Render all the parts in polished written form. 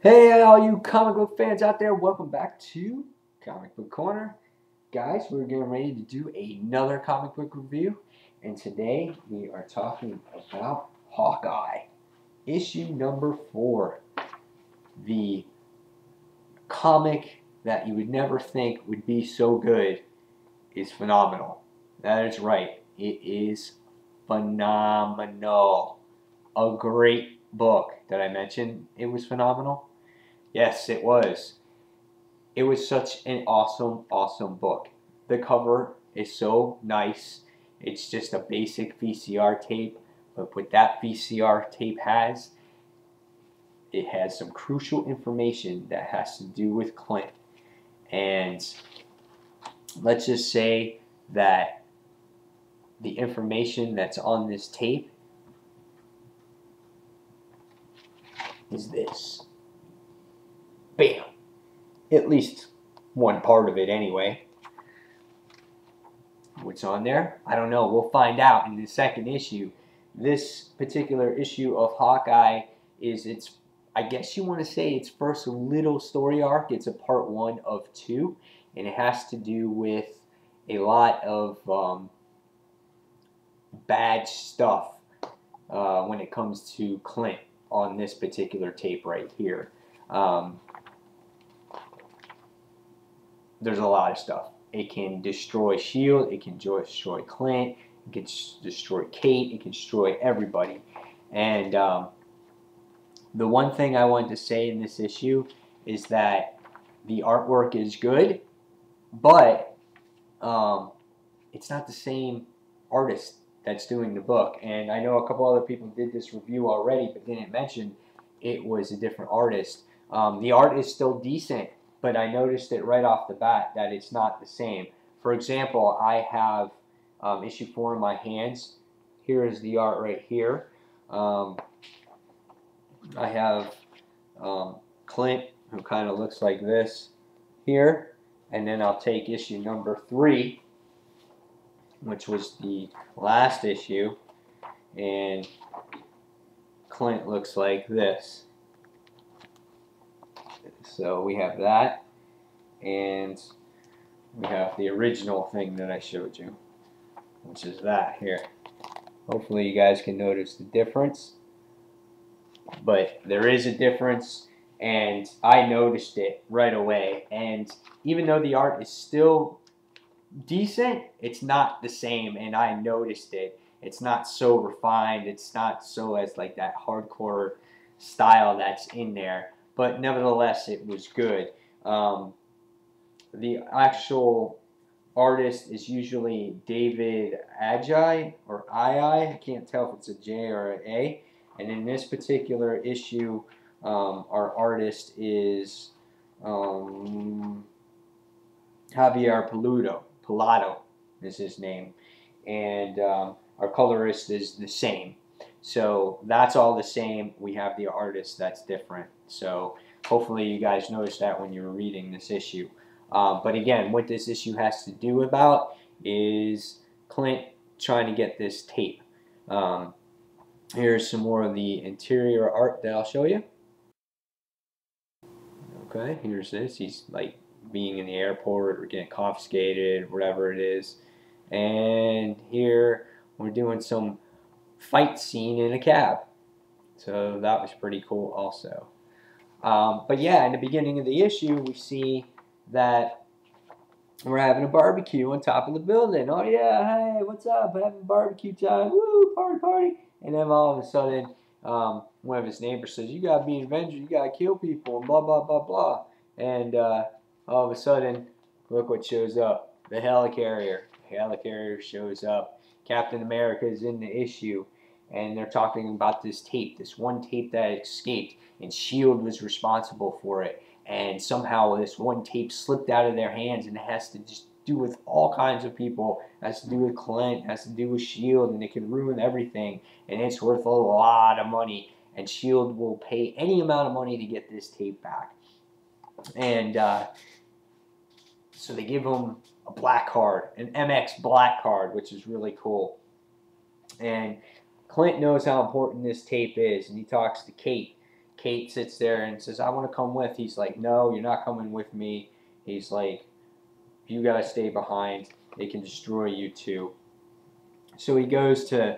Hey, all you comic book fans out there, welcome back to Comic Book Corner. Guys, we're getting ready to do another comic book review, and today we are talking about Hawkeye, issue number 4. The comic that you would never think would be so good is phenomenal. That is right, it is phenomenal. A great book. Did I mention it was phenomenal? Yes, it was. It was such an awesome, awesome book. The cover is so nice. It's just a basic VCR tape, but what that VCR tape has, it has some crucial information that has to do with Clint. And let's just say that the information that's on this tape is this. Bam! At least one part of it anyway. What's on there? I don't know. We'll find out in the second issue. This particular issue of Hawkeye is I guess you want to say its first little story arc. It's a part 1 of 2, and it has to do with a lot of bad stuff when it comes to Clint on this particular tape right here. There's a lot of stuff. It can destroy S.H.I.E.L.D., it can destroy Clint, it can destroy Kate, it can destroy everybody. And the one thing I wanted to say in this issue is that the artwork is good, but it's not the same artist that's doing the book. And I know a couple other people did this review already, but didn't mention it was a different artist. The art is still decent, but I noticed it right off the bat that it's not the same. For example, I have issue 4 in my hands. Here is the art right here. I have Clint, who kind of looks like this here. And then I'll take issue number 3, which was the last issue, and Clint looks like this. So we have that, and we have the original thing that I showed you, which is that here. Hopefully you guys can notice the difference, but there is a difference, and I noticed it right away. And even though the art is still decent, it's not the same, and I noticed it. It's not so refined, it's not so as like that hardcore style that's in there, but nevertheless it was good. The actual artist is usually David Agi or I can't tell if it's a J or an A. And in this particular issue, our artist is Javier Pilato is his name, and our colorist is the same. So that's all the same. We have the artist that's different. So hopefully you guys noticed that when you were reading this issue. But again, what this issue has to do about is Clint trying to get this tape. Here's some more of the interior art that I'll show you. Okay, here's this. He's like being in the airport or getting confiscated, whatever it is. And here we're doing some fight scene in a cab. So that was pretty cool also. But yeah, in the beginning of the issue, we see that we're having a barbecue on top of the building. Oh yeah, hey, what's up? Having barbecue time. Woo, party, party. And then all of a sudden, one of his neighbors says, you gotta be an Avenger, you gotta kill people, and blah, blah, blah, blah. And all of a sudden, look what shows up. The helicarrier. The helicarrier shows up. Captain America is in the issue, and they're talking about this tape, this one tape that escaped, and S.H.I.E.L.D. was responsible for it. And somehow this one tape slipped out of their hands, and it has to just do with all kinds of people. It has to do with Clint, it has to do with S.H.I.E.L.D., and it can ruin everything, and it's worth a lot of money, and S.H.I.E.L.D. will pay any amount of money to get this tape back. And so they give him a black card, an MX black card, which is really cool. And Clint knows how important this tape is, and he talks to Kate. Kate sits there and says, I want to come with. He's like, no, you're not coming with me. He's like, you got to stay behind. They can destroy you too. So he goes to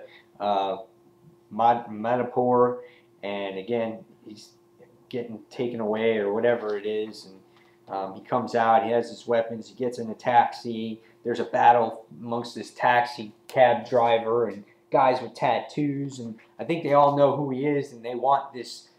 Madapur, and again, he's getting taken away or whatever it is. And he comes out, he has his weapons, he gets in a taxi. There's a battle amongst this taxi cab driver and guys with tattoos, and I think they all know who he is, and they want this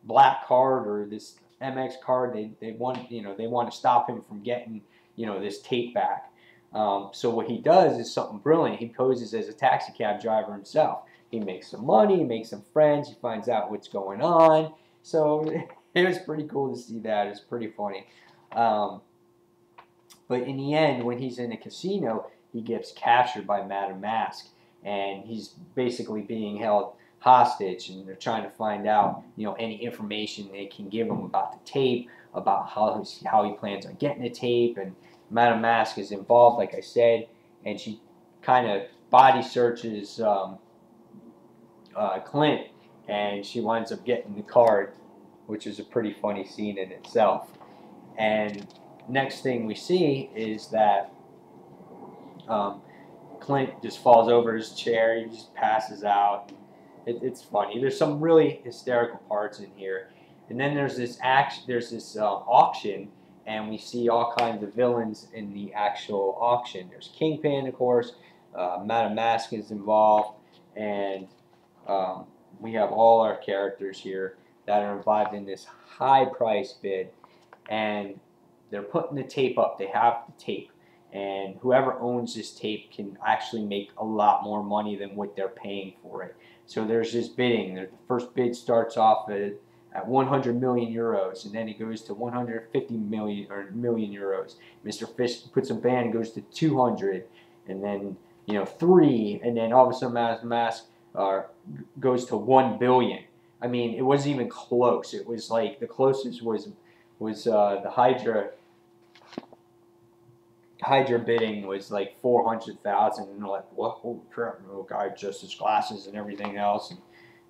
black card or this MX card. They want they want to stop him from getting this tape back. So what he does is something brilliant. He poses as a taxi cab driver himself. He makes some money, he makes some friends, he finds out what's going on. So it was pretty cool to see that. It's pretty funny. But in the end, when he's in a casino, he gets captured by Madame Mask, and he's basically being held hostage, and they're trying to find out, any information they can give him about the tape, about how he plans on getting the tape, and Madame Mask is involved, like I said, and she kind of body searches Clint, and she winds up getting the card, which is a pretty funny scene in itself. And next thing we see is that Clint just falls over his chair. He just passes out. It's funny. There's some really hysterical parts in here. And then there's this auction, and we see all kinds of villains in the actual auction. There's Kingpin, of course. Madame Mask is involved, and we have all our characters here that are involved in this high price bid, and they're putting the tape up. They have the tape, and whoever owns this tape can actually make a lot more money than what they're paying for it. So there's this bidding. The first bid starts off at 100 million euros, and then it goes to 150 million euros. Mr. Fish puts a ban and goes to 200, and then 3, and then all of a sudden Madame Mask goes to 1 billion. I mean, it wasn't even close. It was like the closest was the Hydra bidding was like 400,000, and they're like, what? Holy crap! No guy adjusts his glasses and everything else, and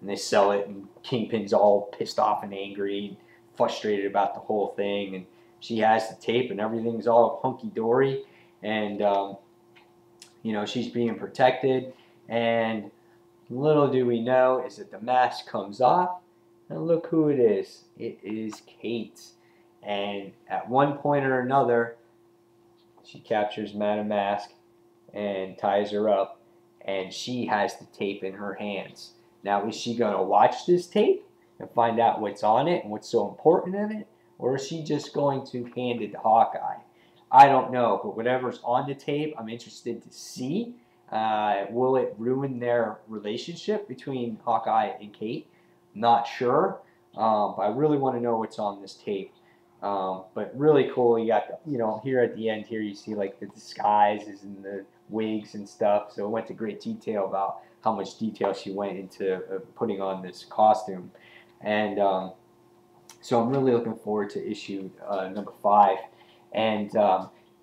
they sell it, and Kingpin's all pissed off and angry, frustrated about the whole thing, and she has the tape, and everything's all hunky dory, and she's being protected, and little do we know is that the mask comes off, and look who it is. It is Kate. And at one point or another, she captures Madame Mask and ties her up, and she has the tape in her hands. Now, is she going to watch this tape and find out what's on it and what's so important in it? Or is she just going to hand it to Hawkeye? I don't know, but whatever's on the tape, I'm interested to see. Will it ruin their relationship between Hawkeye and Kate? Not sure, but I really want to know what's on this tape. But really cool. You got here at the end here, you see like the disguises and the wigs and stuff. So it went to great detail about how much detail she went into putting on this costume. And so I'm really looking forward to issue number 5. And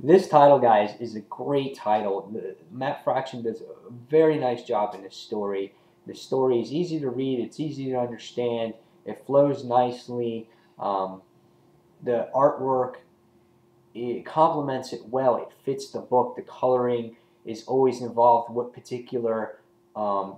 this title, guys, is a great title. Matt Fraction does a very nice job in this story. The story is easy to read. It's easy to understand. It flows nicely. The artwork, it complements it well. It fits the book. The coloring is always involved. What particular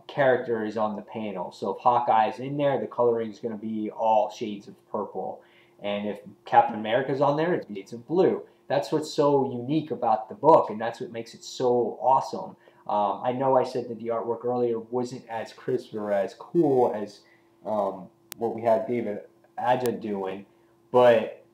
character is on the panel. So if Hawkeye is in there, the coloring is going to be all shades of purple. And if Captain America is on there, it's shades of blue. That's what's so unique about the book, and that's what makes it so awesome. I know I said that the artwork earlier wasn't as crisp or as cool as what we had David Aja doing, but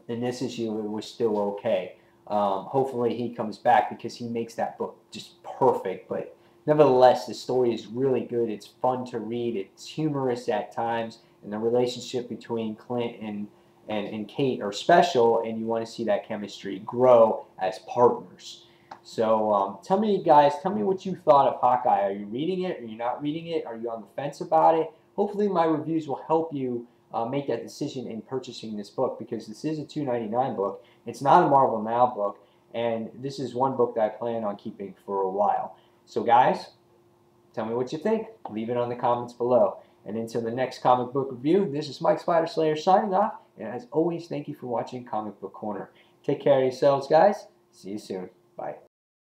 in this issue it was still okay. Hopefully he comes back because he makes that book just perfect, but nevertheless the story is really good. It's fun to read. It's humorous at times, and the relationship between Clint and Kate are special, and you want to see that chemistry grow as partners. So tell me, guys, tell me what you thought of Hawkeye. Are you reading it? Are you not reading it? Are you on the fence about it? Hopefully my reviews will help you make that decision in purchasing this book, because this is a $2.99 book. It's not a Marvel Now book, and this is one book that I plan on keeping for a while. So guys, tell me what you think. Leave it on the comments below. And until the next comic book review, this is Mike Spider Slayer signing off. And as always, thank you for watching Comic Book Corner. Take care of yourselves, guys. See you soon. Bye.